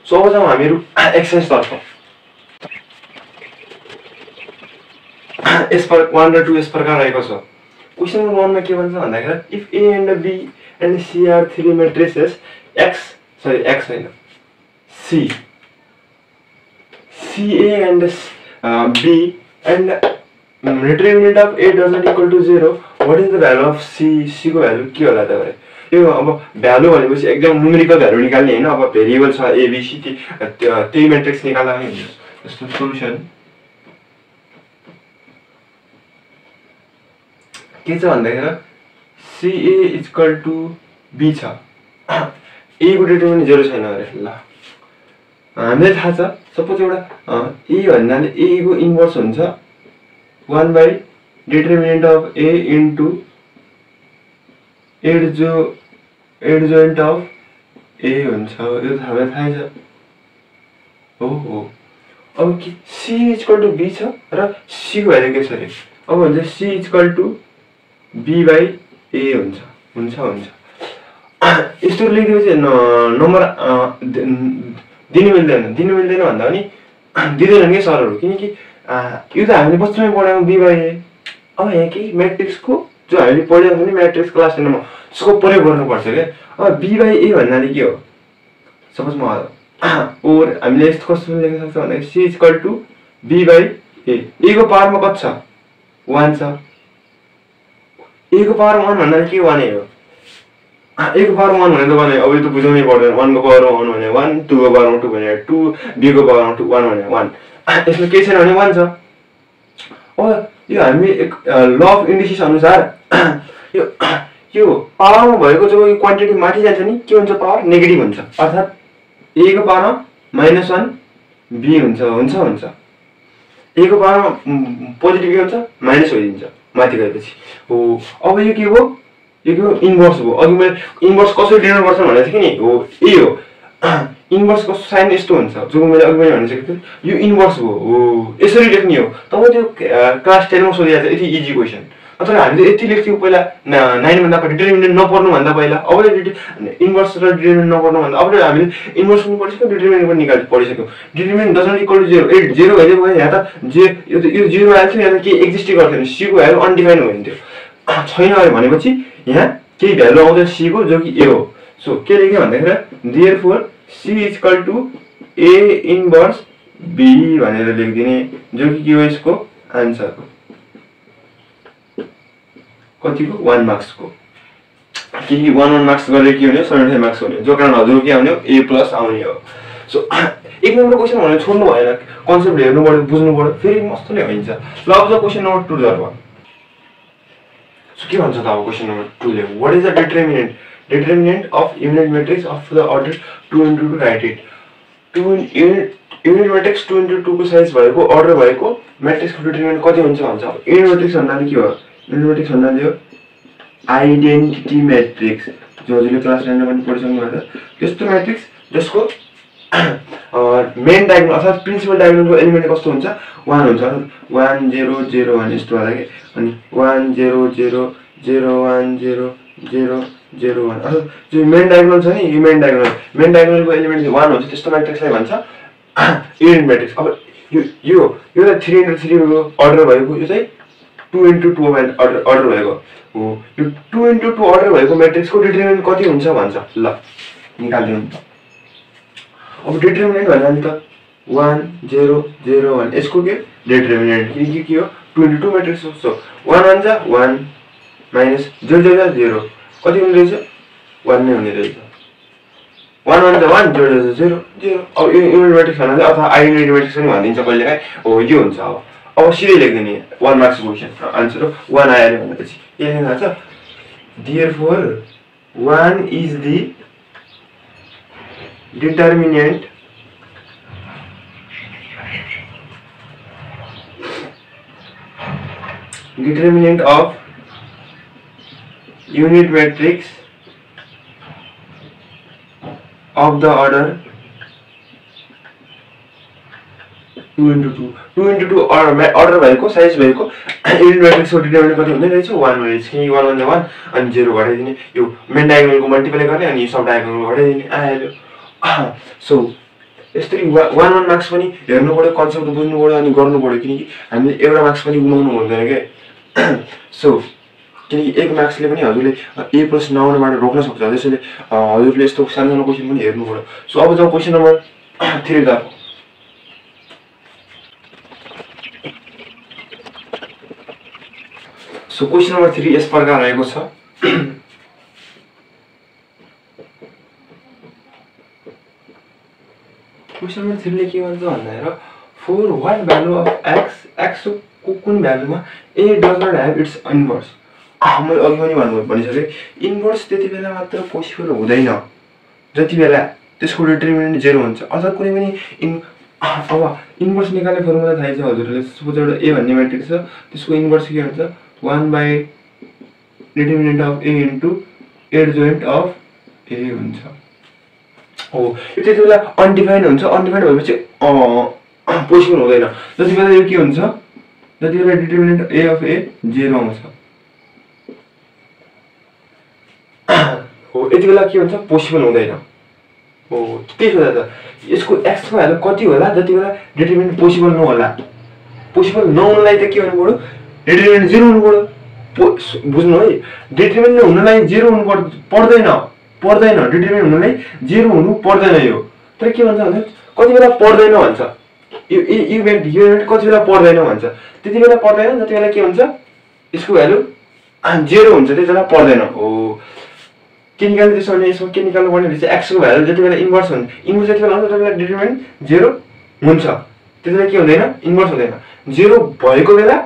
सो अब जाउँ हामीहरु एक्सरसाइज तर्फ इस पर 1 र 2 इस प्रकार रहेको छ क्वेशन नम्बर 1 मा के भन्छ भन्दाखेरि if A and B and C are three matrices x हैन C A and B and determinant of A does not equal to 0 what is the value of C को भ्यालु के होला त यो अब भ्यालु भनेपछि एकदम न्यूमेरिकल भ्यालु निकाल्ने हैन अब भेरिएबल छ A B C त्यही म्याट्रिक्स निकाल्दा पनि हुन्छ जस्तो सोलुसन के छ भन्दाखेरि CA इक्वल टु B छ A को डिटरमिनेन्ट 0 छैन अरे ल हामीलाई थाहा छ सपोज एउटा A भन्नाले A को इन्भर्स हुन्छ 1 by determinant of A into adjoint of A हुन्छ यो हामीलाई थाहा छ हो अब के C इक्वल टु B छ र C को भ्यालु के छ रे अब हुन्छ C equal to B by A हुन्छ यस्तो लेखेपछि नम्बर दिनु मिल्दैन भन्दा पनि दिँदैन के सरहरु किनकि यो त हामीले बच्चामै पढाएको B by A अब यहाँ के म्याट्रिक्स को जो हामीले पढेको नि म्याट्रिक्स क्लास 10 मा त्यसको प्रयोग गर्नुपर्छ के अब B by A भन्नाले के हो सपोज म और हामीले यस्तो कस्तो लेख्न सक्छौं भन्दा C equal to B by A को पावरमा कति छ 1 छ A को पावर 1 भन्नाले के 1 हो A को पावर 1 भनेको 1 अब यो त बुझाउनै पर्दैन 1 को पावर 1 भने 1 2 को पावर 2 भने 2 B को पावर 2 1 भने 1 यसमा के छैन भने 1 छ अब यो हामी ल अफ इन्डिसेस अनुसार यो पावरमा भएको जो क्वान्टिटी माथि जान्छ नि के हुन्छ पावर नेगेटिभ हुन्छ अर्थात A को पावर -1 B हुन्छ A को पावर पोजिटिभ के हुन्छ माइनस होइदिन्छ माथि गएपछि हो अब यो के हो इन्भर्स हो अघि मैले इन्भर्स कसरी डिनोट गर्छ भनेको थिएँ नि हो ए हो इन्भर्स को साइन यस्तो हुन्छ जो मैले अघि पनि भनिसकेको थिएँ यो इन्भर्स हो यसरी लेख्ने हो तब त्यो क्लास 10 मा सोधिएको छ यति इजी क्वेशन अथवा हामीले यति लेख्थ्यौ पहिला 9 भन्दा डिटरमिनेन्ट नपढ्नु भन्दा पहिला अब इन्भर्स र डिटरमिनेन्ट नपढ्नु भन्दा अब हामीले इन्भर्स पनि पढिसक्यौ डिटरमिनेन्ट पनि पढिसक्यौ डिटरमिनेन्ट डजन्ट इक्वल टु 0 8 0 भइदियो भयो यहाँ त जे यो 0 आएको थियो यहाँ त के एक्जिस्टै गर्थेन C को भ्यालु अनडिफाइन हुन्थ्यो छैन अरे भनेपछि यहाँ केही भ्यालु आउँछ C को जो कि A हो सो के लेख्यो भन्दाखेरि therefore C equal to A inverse B भनेर लेखिदिने जो कि के हो यसको आन्सर कतिको 1 मार्क्स को कि 1 मार्क्स गरेर के हुने 75 मार्क्स हुने जो कारण हजुर के आउने हो A+ आउने हो सो एक नम्बर क्वेशन भने छोड्नु भएन कन्सेप्ट हेर्नु पर्यो बुझ्नु पर्यो फेरि मस्तले हुन्छ ल अब त क्वेशन नम्बर 2 जर्फ सो के भन्छ त अब क्वेशन नम्बर 2 ले what is the determinant of unit matrix of the order 2 into 2 write it 2 unit matrix 2 into 2 को साइज भएको अर्डर भएको म्याट्रिक्स को डिटरमिनेन्ट कति हुन्छ भन्छ युनिट म्याट्रिक्स भन्नाले के हो युनिट म्याट्रिक्स भन्नाले हो आइडेन्टिटी म्याट्रिक्स जो हजुरले क्लास 9 मा पनि पढिसक्नु भएको छ त्यस्तो म्याट्रिक्स जसको मेन डायगोनल अर्थात प्रिन्सिपल डायगोनलको एलिमेन्ट कस्तो हुन्छ 1 हुन्छ 1 0 0 1 यस्तो होला के अनि 1 0 0 0 1 0 0 0 1 अर्थात जो मेन डायगोनल छ नि यो मेन डायगोनलको एलिमेन्ट 1 हुन्छ त्यस्तो म्याट्रिक्सलाई भन्छ युनिट म्याट्रिक्स अब यो त 3 into 3 को अर्डर भएको यो चाहिँ 2 into 2 अर्डर भएको हो यो 2 into 2 अर्डर भएको म्याट्रिक्सको डिटरमिनेन्ट कति हुन्छ भन्छ ल निकाल्दिनु अब डिटरमिनेन्ट भन्नाले त 1 0 0 1 यसको के डिटरमिनेन्ट के हो 2 into 2 matrix हो सो 1 1 जा 1 minus 0 0 जा 0 कति हुने रहेछ 1 नै हुने रहेछ 1 1 जा 1 0 0 0 0 अब यो युनिट म्याट्रिक्स भन्नाले अथवा आइडेन्टिटी म्याट्रिक्स पनि भनिन्छ कहिलेकाहीँ हो यो हुन्छ अब सिधै लेख्दिने 1 मार्क्स क्वेशन आन्सर हो 1 आयो भनेपछि के लेख्न थाल्छ therefore 1 is the determinant of unit matrix of the order 2 into 2 2 into 2 order भएको साइज भएको युनिट म्याट्रिक्स को डिटरमिनेन्ट कति हुँदै रहेछ 1 रहेछ कि 1 1 1 अनि 0 घटाइदिने यो मेन डायगोनल को मल्टिप्लाई गर्ने अनि सब डायगोनल को घटाइदिने आइहाल्यो सो यस्तै 1 1 मार्क्स पनि हेर्नु पर्यो कन्सेप्ट बुझ्नु पर्यो अनि गर्नु पर्यो किनकि हामीले एउटा मार्क्स पनि गुमाउनु हुँदैन के सो किनकि एक मार्क्सले पनि हजुरले ए प्लस नआउनबाट रोक्न सक्छ त्यसैले हजुरले यस्तो सानो क्वेशन पनि हेर्नु पर्यो सो अब जाउँ क्वेशन नम्बर 3 तर्फ सो क्वेशन नम्बर 3 यस प्रकार रहेको छ क्वेशन नम्बर 3 ले के भन्छ भन्दा for what value of x x को कुन भ्यालुमा a does not have its inverse मैले अघि पनि भनिसके इन्भर्स त्यति बेला मात्र पोसिबल हुँदैन जति बेला त्यसको डिटरमिनेन्ट 0 हुन्छ अथवा कुनै पनि अब इन्भर्स निकाल्ने फर्मुला थाहा छ हजुरले सपोज एउटा a भन्ने म्याट्रिक्स छ त्यसको इन्भर्स के हुन्छ 1 by determinant of a into adjoint of a हुन्छ हो यो त्यति बेला अनडिफाइन्ड हुन्छ अनडिफाइन्ड भएपछि पोसिबल हुँदैन जति बेला यो के हुन्छ जति बेला डिटरमिनेन्ट a of a 0 आउँछ हो यति बेला के हुन्छ पोसिबल हुँदैन हो त्यही हो त यसको x को भ्यालु कति होला जति बेला डिटरमिनेन्ट पोसिबल नहोला पोसिबल नहुनलाई त के हुनु पर्यो डिटरमिनेन्ट 0 हुनु पर्यो बुझ्नु है डिटरमिनेन्ट हुनलाई 0 हुनु पर्दैन डिटरमिनेन्ट हुनलाई 0 हुनु पर्दैन यो तर के भन्छ भने कति बेला पर्दैन भन्छ यो इभेन्ट कति बेला पर्दैन भन्छ त्यति बेला पर्दैन जति बेला के हुन्छ यसको भ्यालु 0 हुन्छ त्यति बेला पर्दैन हो के निकाल्नु त्यसो भने यसमा के निकाल्नु पर्ने रहेछ x को भ्यालु जति बेला इन्भर्स हुन्छ इन्भर्स जति बेला हुन्छ त्यति बेला डिटरमिनेन्ट 0 हुन्छ त्यति बेला के हुँदैन इन्भर्स हुँदैन 0 भएको बेला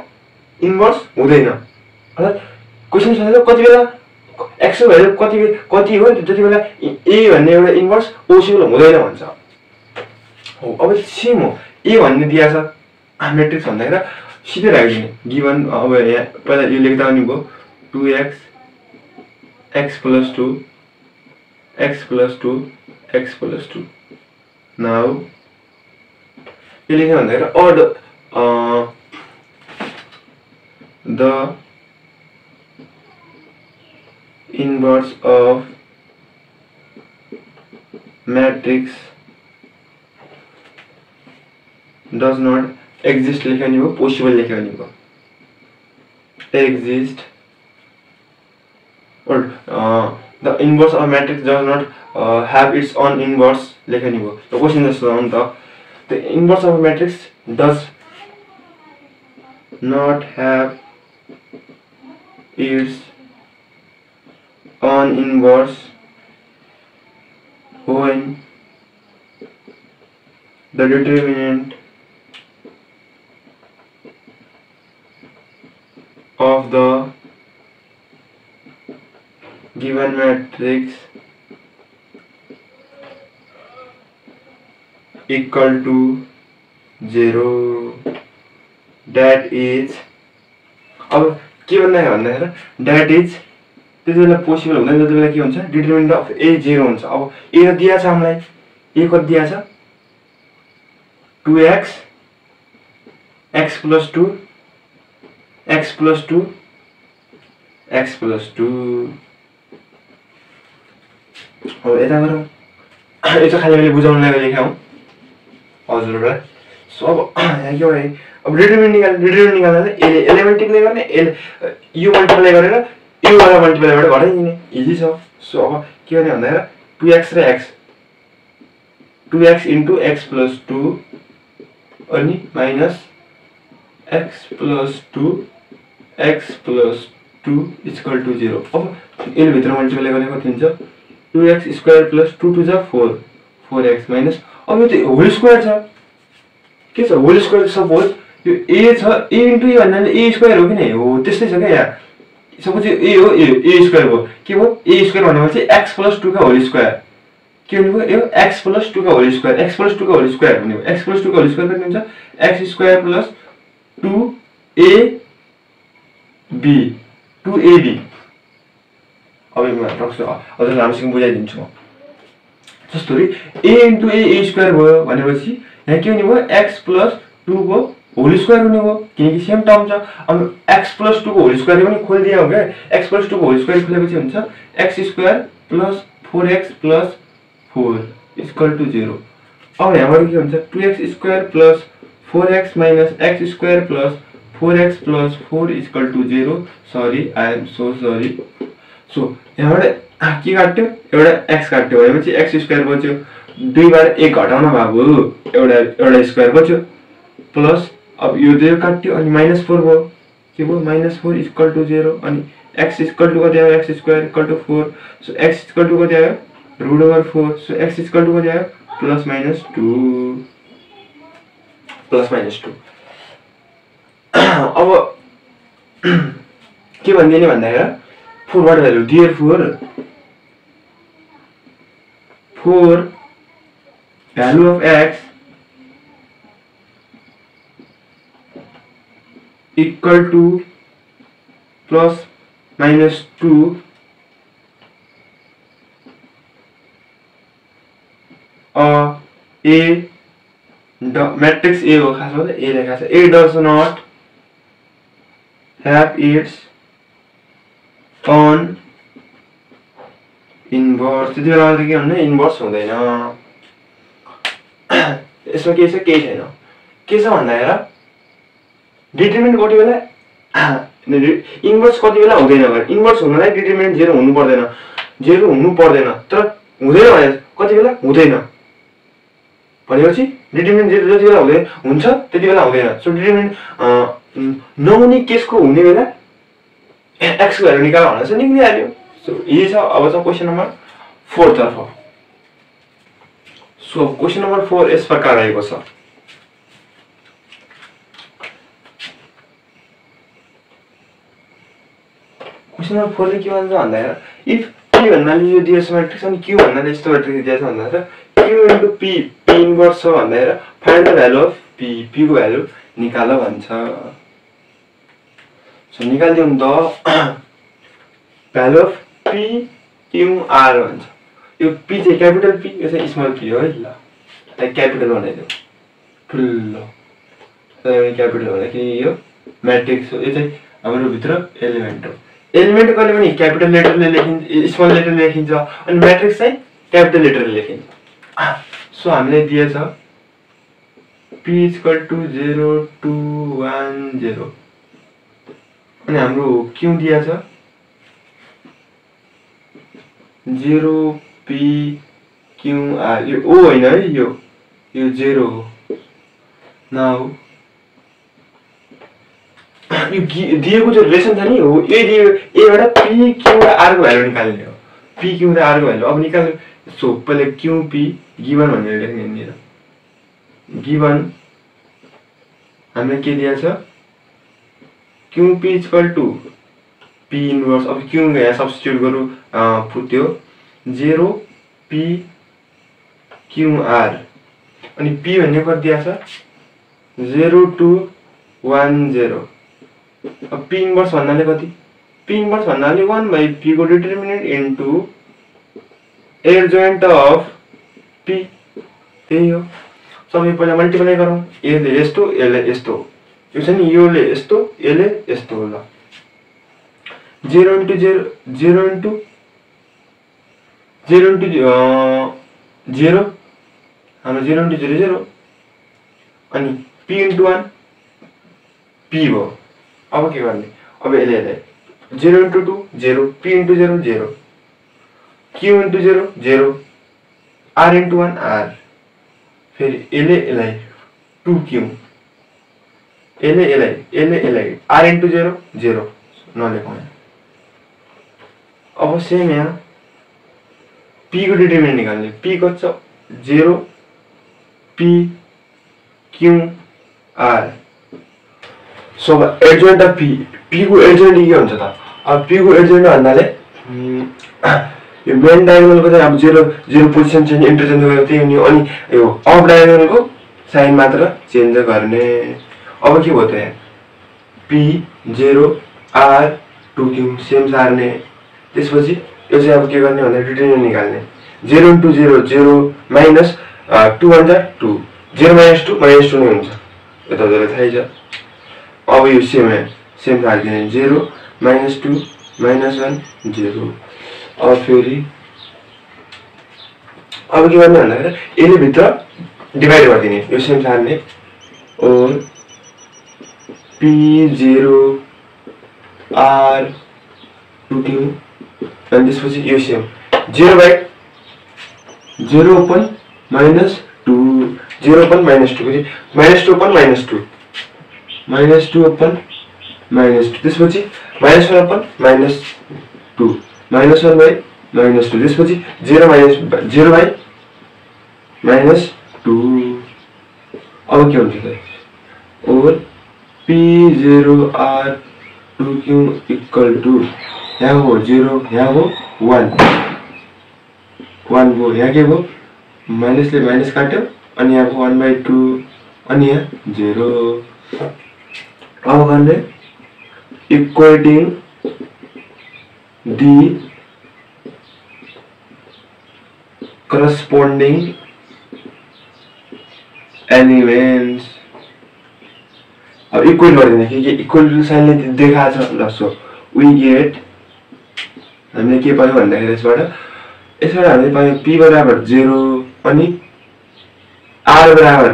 इन्भर्स हुँदैन अर्थात क्वेशन छ कति बेला x को भ्यालु कति हो जति बेला a भन्ने एउटा इन्भर्स पोसिबल हुँदैन भन्छ हो अब सेम हो a भन्ने दिया छ म्याट्रिक्स भन्दाखेरि सिधै राखिदिने गिवन अब यहाँ पहिला यो लेख्दा पनि भयो 2x x plus 2 x plus 2 x plus 2 now यो लेख्न भन्दाखेरि or the inverse of matrix does not exist लेख्यो नि भयो possible लेख्यो नि भयो exist or the inverse of matrix does not have its own inverse लेख्यो नि भयो the question is on the inverse of a matrix does not have its own inverse when the determinant of the given matrix equal to 0 that is अब के भन्दाखेरि that is त्यति बेला possible हुँदैन जति बेला के हुन्छ डिटरमिनेन्ट अफ a 0 हुन्छ अब a त दिया छ हामीलाई a कति दिया छ 2x x plus 2 x plus 2 x plus 2 हो यता गरौँ यो चाहिँ खाली मैले बुझाउनलाई लेख्या हुँ हजुरहरुलाई सो अब यहाँ के भयो अब डिटरमिनेन्ट निकाल्दा चाहिँ यसले मल्टिप्लाई गर्ने यो मल्टिप्लाई गरेर यो वाला मल्टिप्लाई गरेर घटाइदिने इजी छ सो अब के गर्ने भन्दाखेरि 2x र x 2x into x plus 2 अनि minus x plus 2 x plus 2 equal to 0. अब यसले भित्र मल्टिप्लाई गर्ने कति हुन्छ 2x स्क्वायर प्लस 2 2 जा 4 4x माइनस अब यो त होल स्क्वायर छ के छ होल स्क्वायर सपोज यो a छ a इन्टु a भन्नाले a स्क्वायर हो कि नै हो त्यस्तै छ क्या यहाँ सपोज यो a हो a स्क्वायर हो के हो a स्क्वायर भनेपछि x plus 2 का होल स्क्वायर के हुने भयो यो x plus 2 का होल स्क्वायर x plus 2 का होल स्क्वायर हुने भयो x plus 2 का होल स्क्वायर कति हुन्छ x square plus 2ab 2ab अब यो राख्छु अझ राम्रोसँग बुझाइदिन्छु म जस्तोरी a इन्टु a स्क्वायर भयो भनेपछि यहाँ के हुने भयो x plus 2 को होल स्क्वायर हुने भयो किनकि सेम टर्म छ अब x plus 2 को होल स्क्वायर पनि खोलिदिए हो क्या x plus 2 को होल स्क्वायर खोलेपछि हुन्छ x square plus 4x plus 4 equal to 0 अब यहाँबाट के हुन्छ 2x square plus 4x minus x square plus 4x plus 4 equal to 0 sorry I am so sorry so यहाँबाट के काट्यो एउटा x काट्यो भनेपछि x स्क्वायर बच्यो 2 बाट 1 घटाउन भएको एउटा स्क्वायर बच्यो प्लस अब यो दुई काट्यो अनि -4 भयो के भयो -4 इक्वल टु 0 अनि x इक्वल टु कति आयो x square equal to 4 so x equal to कति आयो √4 सो x इक्वल टु कति आयो +-2 अब के भन्दिने भन्दा 4 बाट value dear 4 value of x equal to +-2 A matrix A हो खासमा चाहिँ A लेखा छ A does not have its own inverse त्यति बेला के भन्ने इन्भर्स हुँदैन यसमा के छ केही छैन के छ भन्दा हेर डिटरमिनेन्ट कति बेला इन्भर्स कति बेला हुँदैन भने इन्भर्स हुनलाई डिटरमिनेन्ट 0 हुनु पर्दैन तर हुँदैन भने कति बेला हुँदैन भनेपछि डिटरमिनेन्ट 0 जति बेला हुँदैन हुन्छ त्यति बेला हुँदैन सो डिटरमिनेन्ट नहुने केसको हुने बेला x को भ्यालु निकाल भनेर चाहिँ निक्लिहाल्यो सो यही छ अब चाहिँ क्वेशन नम्बर 4 तर्फ सो क्वेशन नम्बर 4 यस प्रकार रहेको छ क्वेशन नम्बर 4 ले के भन्छ भन्दा इफ p भन्नाले यो दिएछ म्याट्रिक्स अनि q भन्नाले यस्तो म्याट्रिक्स दिएछ भन्दा q into p p inverse छ भन्दा find the value of p p को भ्यालु निकाल भन्छ सो निकाल्दियौ त value of p q r भन्छ यो p चाहिँ क्यापिटल p यो चाहिँ स्मल p हो है ल क्यापिटल बनाइदियौ ठुलो क्यापिटल भन्दाखेरि यो म्याट्रिक्स हो यो चाहिँ हाम्रो भित्र एलिमेन्ट हो एलिमेन्ट कहिले पनि क्यापिटल लेटरले लेखिन्छ स्मल लेटरले लेखिन्छ अनि म्याट्रिक्स चाहिँ क्यापिटल लेटरले लेखिन्छ सो हामीले दिएछ p = 0 2 1 0 अनि हाम्रो q दिएछ 0 p q r यो o हैन है यो 0 हो नाउ यो दिएको जो रिलेसन छ नि हो ए दियो ए बाट p q र r को भ्यालु निकाल्ने हो p q र r को भ्यालु अब निकाल्नु सो पहिले q p गिवन भनेर लेख्ने नि र गिवन हामीले के दिएछ q p = p इन्भर्स अब q यहाँ सब्स्टिट्युट गरौ फुट्यो 0 p q r अनि p भन्ने कति दिएछ 0 2 1 0 अब p इन्भर्स भन्नाले कति p इन्भर्स भन्नाले 1/p को determinant into adjoint of p त्यही हो सबै पहिला मल्टिप्लाई गरौँ यसले यस्तो यसले यस्तो यो छ नि योले यस्तो यसले यस्तो हो ल 0 * 0 0 * 0 * 0 हाम्रो 0 * 0 0 अनि p * 1 p भयो अब के गर्ने अब यसले 0 * 2 0 p * 0 0 q * 0 0 r * 1 r फेरि यसले यसलाई 2q यसले r into 0 0 नलेखौँ। अब सेम यहाँ p को डिटरमिनेन्ट निकाल्ने। p कति छ 0 p q r। सो अब एडजोइन्ट अफ p को एडजोइन्ट के हुन्छ त? अब p को एडजोइन्ट भन्नाले यो मेन डायगोनलको चाहिँ अब 0 पोजिसन चेन्ज इन्टरचेन्ज गरेर त्यही हुने, अनि यो अफ डायगोनलको साइन मात्र चेन्ज गर्ने। अब के भयो त यहाँ p 0 r 2q सेम सार्ने। त्यसपछि यो चाहिँ अब के गर्ने भन्दा डिटरमिनेन्ट निकाल्ने। 0 into 0 0 minus 2 1 2 0 minus 2 minus 2 नै हुन्छ, यो तपाईलाई थाहै छ। अब यो सेम हाल्दिने 0 minus 2 minus 1 0। अब फेरि अब के गर्ने भन्दाखेरि यसले भित्र डिभाइड गरिदिने, यो सेम सार्ने। और p 0 r 2q अनि त्यसपछि यो same 0 by 0 upon minus 2 0 upon minus 2 minus 2 upon minus 2 minus 2 upon minus 2 त्यसपछि minus 1 upon minus 2 minus 1 by minus 2 त्यसपछि 0 by minus 2। अब के हुन्छ त? और p 0 r 2q equal to यहाँ हो 0 यहाँ हो 1 भयो, यहाँ के भयो माइनसले माइनस काट्यो अनि यहाँ 1/2 अनि यहाँ 0। अब गर्ने इक्वेटिङ दी करस्पोन्डिङ एलिमेन्ट्स। अब इक्वेट गरिदिने कि इक्वल टु साइनले देखाएको छ। ल सो वी गेट हामीले के पायौँ भन्दाखेरि यसबाट हामीले पायौँ p बराबर 0 अनि r बराबर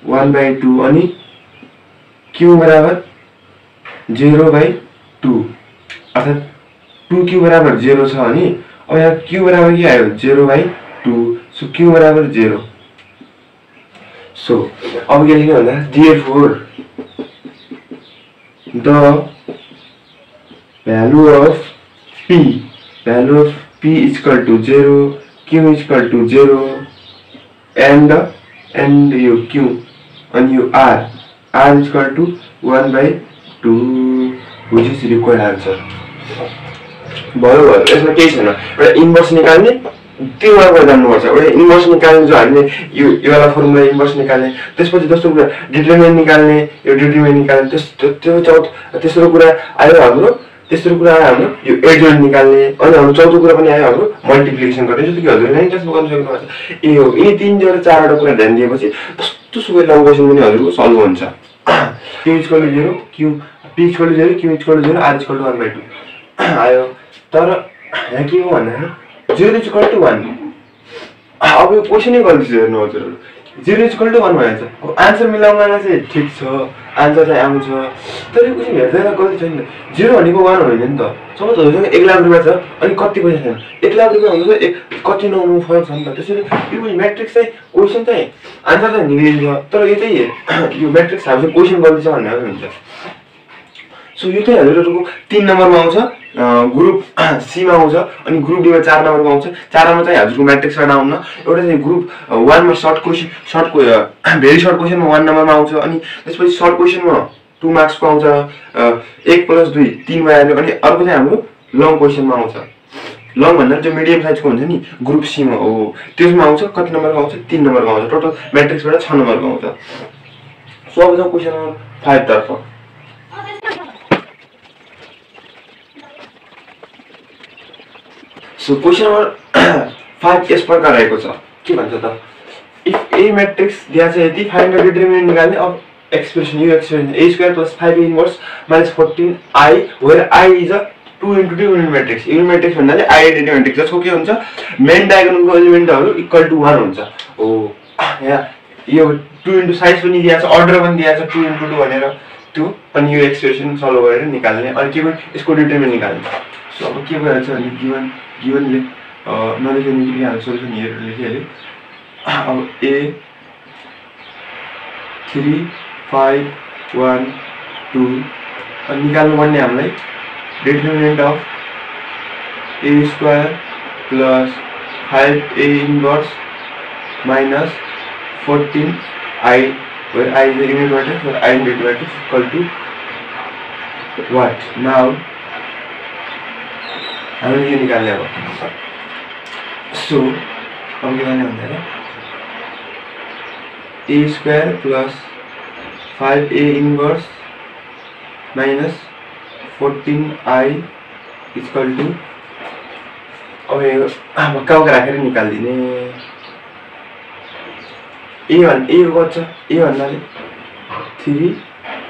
1/2 अनि q बराबर 0/2 अर्थात् 2q बराबर 0 छ अनि अब यहाँ q बराबर के आयो 0/2। सो q बराबर 0। सो अब के लेख्ने भन्दा therefore the value of p is equal to 0, q is equal to 0 and you q and you r is equal to 1/2 which is required answer। भयो यसमा केही छैन। एउटा इन्भर्स निकाल्ने त्यो मार्गमा जान्नुपर्छ। एउटा इन्भर्स निकाल्ने जो हामीले यो वाला फर्मुला इन्भर्स निकाल्ने, त्यसपछि दोस्रो कुरा डिटरमिनेन्ट निकाल्ने, यो डिटरमिनेन्ट निकाल्ने, तेस्रो कुरा आयो हाम्रो यो एडजोइन्ट निकाल्ने, अनि हाम्रो चौथो कुरा पनि आयो हाम्रो मल्टिप्लिकेसन गर्ने। जस्तो कि हजुरले 9 क्लासमा गर्न सक्नुहुन्छ। ए हो यी 3 4वटा कुरा ध्यान दिएपछि जस्तो सुकै लङ क्वेसन पनि हजुरको सल्भ हुन्छ। q equal to 0 p equal to 0 q equal to 0 r equal to 1/2 आयो। तर यहाँ के हो भन्दाखेरि 0 इक्वल टु 1। अब यो क्वेसनै गल्ती छ हेर्नु हजुरहरु, 0 इक्वल टु 1 भएछ। अब आन्सर मिलाउनलाई चाहिँ ठिक छ, आन्सर चाहिँ आउँछ, तर यो क्वेसन हेर्दा गल्ती छैन। 0 भनेको 1 होइन नि त। सपोज हजुरसँग 1 लाख रुपैयाँ छ अनि कति पैसा छैन, 1 लाख रुपैयाँ हुन्छ कति नहुनु फरक छ नि त। त्यसैले यो म्याट्रिक्स चाहिँ क्वेसन चाहिँ आन्सर चाहिँ निक्लिन्छ, तर यो चाहिँ यो म्याट्रिक्स हामीले क्वेसन गल्ती छ भन्ने हुन्छ। सो यो चाहिँ हजुरहरुको 3 नम्बरमा आउँछ, ग्रुप सी मा आउँछ, अनि ग्रुप डी मा 4 नम्बरमा आउँछ। 4 मा चाहिँ हजुरको म्याट्रिक्सबाट आउन, एउटा चाहिँ ग्रुप 1 मा short question very short question मा 1 नम्बरमा आउँछ, अनि त्यसपछि सर्ट क्वेसन मा 2 मार्क्स को आउँछ 1 + 2 3 भइहाल्यो। अनि अर्को चाहिँ हाम्रो लङ क्वेसन मा आउँछ। लङ भन्दा चाहिँ मिडियम साइज को हुन्छ नि, ग्रुप सी मा हो, त्यसमा आउँछ। कति नम्बरको आउँछ 3 नम्बरको आउँछ। टोटल म्याट्रिक्सबाट 6 नम्बरको आउँछ। सो अब जाउँ क्वेसन नम्बर 5 तर्फ। सो क्वेसन नम्बर 5 यस प्रकार रहेको छ। के भन्छ त, इफ ए मैट्रिक्स दिया छ यदि फाइन्ड द डिटरमिनेन्ट निकाल्ने of expression U expression a² + 5a inverse - 14i where i is a 2 × 2 unit matrix. Unit matrix भन्नाले आइडेन्टिटी मैट्रिक्स जसको के हुन्छ मेन डायगोनलको एलिमेन्टहरु इक्वल टु 1 हुन्छ। हो यहाँ यो 2 × साइज पनि दिया छ, अर्डर पनि दिया छ 2 × 2 भनेर, त्यो पनि यो एक्सप्रेसन सल्भ गरेर निकाल्ने, अनि के पनि यसको डिटरमिनेन्ट निकाल्ने। सो अब के भइरहेछ भने गिवनले नलेख्ने के हाल्नु सोल्युसन हेरेर लेखिहाल्यो। अब a 3 5 1 2 अनि निकाल्नु पर्ने हामीलाई determinant of a square plus 5a inverse minus 14i where I is the unit matrix or I unit matrix equal to what? Now हामीले यो निकाल्ने अब सो अब के गर्ने भन्दा a square plus 5a inverse minus 14i equal to अब यो भक्का राखेर निकाल्दिने a गर्छ a भन्नाले 3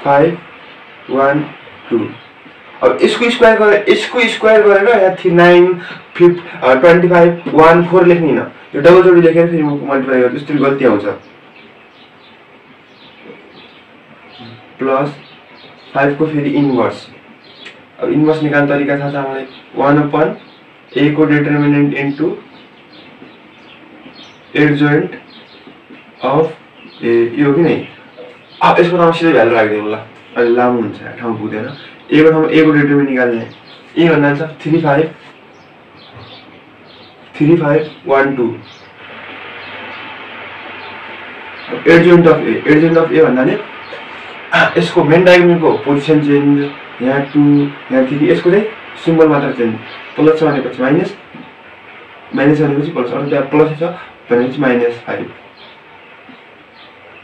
5 1 2 अब यसको स्क्वायर गरेर यहाँ 9 5 25 1 4 लेख्दिन यो डबल जोडी लेखेर फेरि मल्टिप्लाई गर्दा त्यस्तो गल्ती आउँछ प्लस 5 को फेरि इन्भर्स अब इन्भर्स निकाल्ने तरिका थाहा छ हामीलाई 1/a को डिटरमिनेन्ट इन्टु एडजोइन्ट अफ ए यो कि नै अब यसको नाम सिधै भ्यालु राख्दिनु ल अलि लामो हुन्छ ठाउँ पुग्दैन ए को ठाउँमा ए को डिटरमिनेन्ट निकाल्ने ए भन्दा छ 3 5 1 2 एडजोइन्ट अफ ए भन्नाले यसको मेन डायगोनलको पोजिसन चेन्ज यहाँ 2 यहाँ 3 यसको चाहिँ सिम्बल मात्र चेन्ज प्लस भनेपछि माइनस भनेपछि प्लस अरु त्यहाँ प्लस छ भनेपछि -5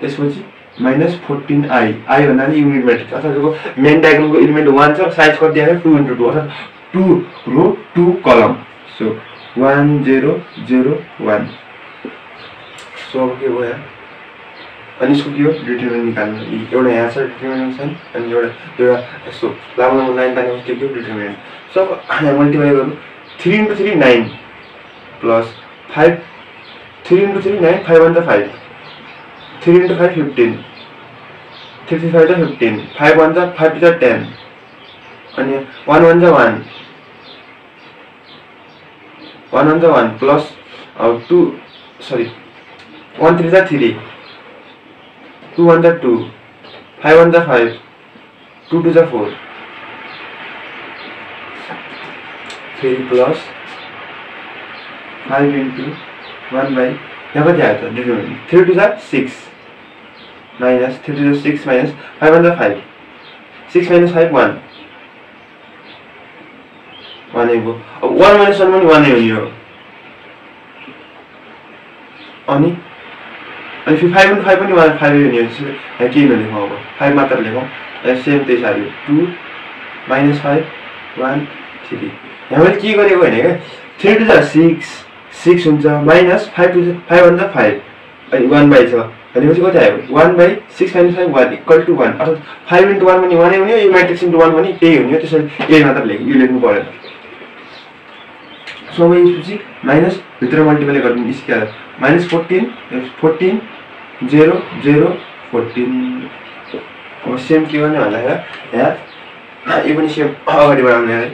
त्यसपछि -14i भन्नाले युनिट म्याट्रिक्स अर्थात् यो मेन डायगोनलको एलिमेन्ट 1 छ साइज कति आयो 2 * 2 अर्थात् 2 रो 2 कलम सो 1 0 0 1 सो अब के भयो अनि यसको के हो डिटरमिनेन्ट निकाल्नु एउटा यहाँ छ डिटरमिनेन्ट छ अनि एउटा यस्तो लामो लाइन तानेपछि के हो डिटरमिनेन्ट सो यहाँ मल्टिप्लाई गर्नु 3 * 3 9 प्लस 5 3 * 3 9 5 1 5 3 * 5 15 35 15 5 1 5 10 अनि 1 1 1 प्लस 2 सरी 1 3 3 2 1 2 5 1 5 2 2 4 फिर प्लस 5 into 1 by यहाँ कति आयो त डिटरमिनेन्ट 3 2 6 minus 3 2 6 minus 5 1 5 6 minus 5 1 1 हो अब 1 minus 1 पनि 1 नै हो यो अनि फिर 5 into 5 पनि 1 5 नै हो यहाँ के नलेखौँ अब 5 मात्र लेखौँ सेम त्यसरी 2 minus 5 1 3 यहाँ मैले के गरेको हैन के 3 2 6 हुन्छ minus 5 2 5 1 5 अनि 1 by छ भनेपछि कति आयो 1 by 6 minus 5 1 equal to 1 अर्थात् 5 into 1 पनि 1 नै हुने यो म्याट्रिक्स into 1 पनि त्यही हुने त्यसैले ए मात्र लेख्नु यो लेख्नु पर्यो सो अब यसपछि माइनस भित्र मल्टिप्लाई गर्नु स्क्वायर -14 14 0 0 14 अब सेम के गर्ने होला यहाँ यो पनि सेम अगाडि बढाउने है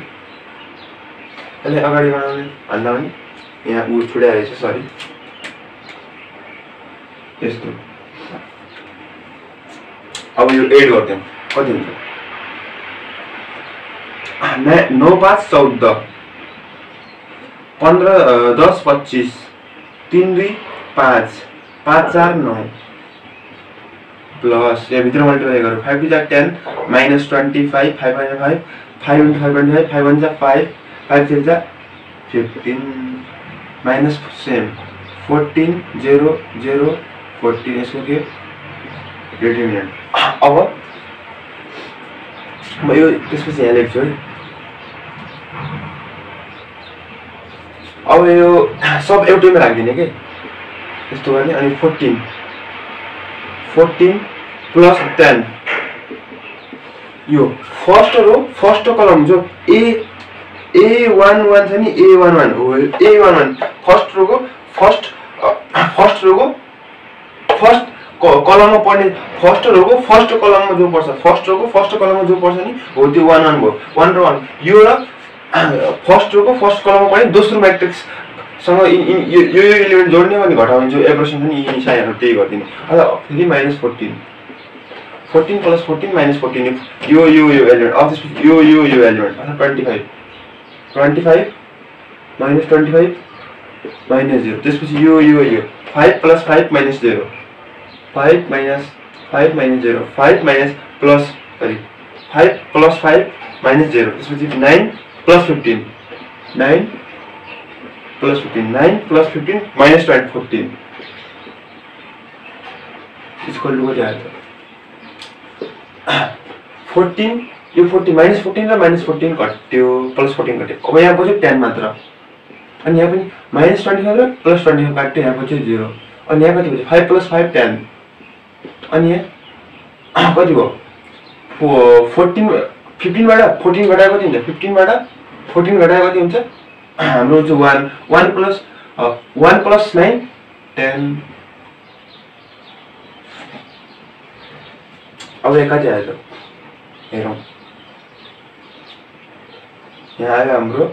अहिले अगाडि बढाउने भन्दा पनि यहाँ उ छुडाइरहेछ सरी यस्तो अब यो एड गर्दियौँ कति हुन्छ 9 5 14 15 10 25 3 2 5 5 4 9 प्लस यहाँ भित्र मल्टिप्लाई गरौँ 5 2 10 minus 25 5 1 5 5 into 5 25 5 1 5 5 3 15 minus सेम 14 0 0 14 यसको के डिटरमिनेन्ट अब म यो त्यसपछि यहाँ लेख्छु है अब यो सब एउटैमा राख्दिने के यस्तो गर्ने अनि 14 प्लस 10 यो फर्स्ट रो फर्स्ट कलम जो A11 छ नि A11 हो A11 फर्स्ट रोको फर्स्ट कलममा पर्ने फर्स्ट रोको फर्स्ट कलममा जो पर्छ नि हो त्यो 1 1 भयो 1 र 1 यो र फर्स्ट रोको फर्स्ट कलममा पर्ने दोस्रो म्याट्रिक्स सँग यो एलिमेन्ट जोड्ने अनि घटाउने जो एब्रेसन छ नि यी साइनहरु त्यही गर्दिने अथवा फेरि -14 14 plus 14 minus 14 यो एलिमेन्ट अब त्यसपछि यो एलिमेन्ट अर्थात् 25 minus 25 minus 0 त्यसपछि यो 5 plus 5 minus 0 5 minus 5 minus 0 5 minus plus 5 plus 5 minus 0 त्यसपछि 9 plus 15 9 plus 15 9 plus 15 minus 14 इसको कति आयो 14 यो 40 minus 14 र minus 14 कट्यो plus 14 कट्यो अब यहाँ बच्यो 10 मात्र अनि यहाँ पनि minus 25 र plus 25 काट्यो यहाँ बच्यो 0 अनि यहाँ कति बच्यो 5 plus 5 10 अनि यहाँ कति भयो 14 15 बाट 14 घटाए कति हुन्छ 15 बाट 14 घटाए कति हुन्छ हाम्रो हुन्छ 1 plus 9 10 अब यहाँ कति आयो त हेरौँ यहाँ आयो हाम्रो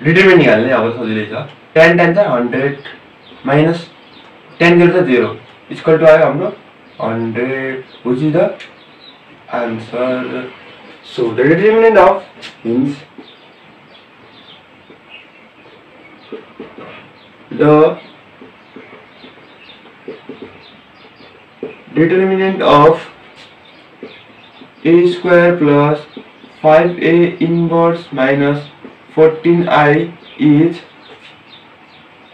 डिटरमिनेन्ट निकाल्ने अब सजिलै छ 10 10 चाहिँ 100 minus 10 0 चाहिँ 0 इक्वल टु आयो हाम्रो 100 which is the answer. So the determinant of means the determinant of a square plus 5a inverse minus 14i is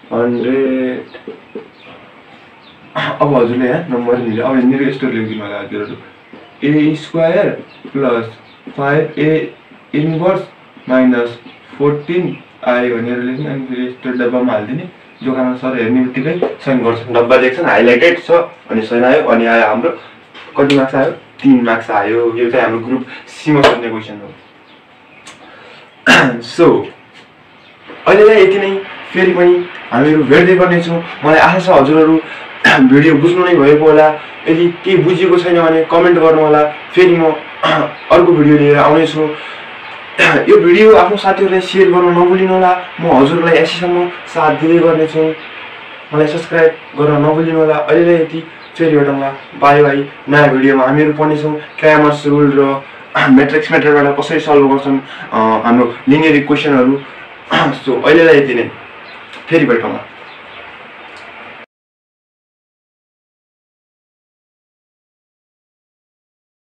100. अब हजुरले यहाँ नम्बर मिल्यो अब हिन्दी यस्तो लेखिदिनु होला हजुरहरु a square plus 5a inverse minus 14i भनेर लेख्ने अनि फेरि यस्तो डब्बामा हाल्दिने जोखाना सर हेर्ने बित्तिकै साइन गर्छ डब्बा देख्छन् हाइलाइटेड छ अनि साइन आयो अनि आयो हाम्रो कति मार्क्स आयो 3 मार्क्स आयो यो चाहिँ हाम्रो ग्रुप सी मा सोध्ने क्वेशन हो सो अहिले यति नै फेरि पनि हामीहरु भेट्दै गर्नेछौं मलाई आशा छ हजुरहरु भिडियो बुझ्नु नै भएको होला यदि के बुझिएको छैन भने कमेन्ट गर्नु होला फेरि म अर्को भिडियो लिएर आउने छु यो भिडियो आफ्नो साथीहरुलाई शेयर गर्न नभुलिनु होला म हजुरलाई यसैसम्म साथ दिँदै गर्ने छु मलाई सब्स्क्राइब गर्न नभुलिनु होला अहिले यति फेरि भेटौँला बाइ बाइ नयाँ भिडियोमा हामीहरु पढ्ने छौं क्रामर्स रुल र म्याट्रिक्स मेथडबाट कसरी सल्भ गर्छन् हाम्रो लिनियर इक्वेसनहरु सो अहिलेलाई यति नै फेरि भेटौँला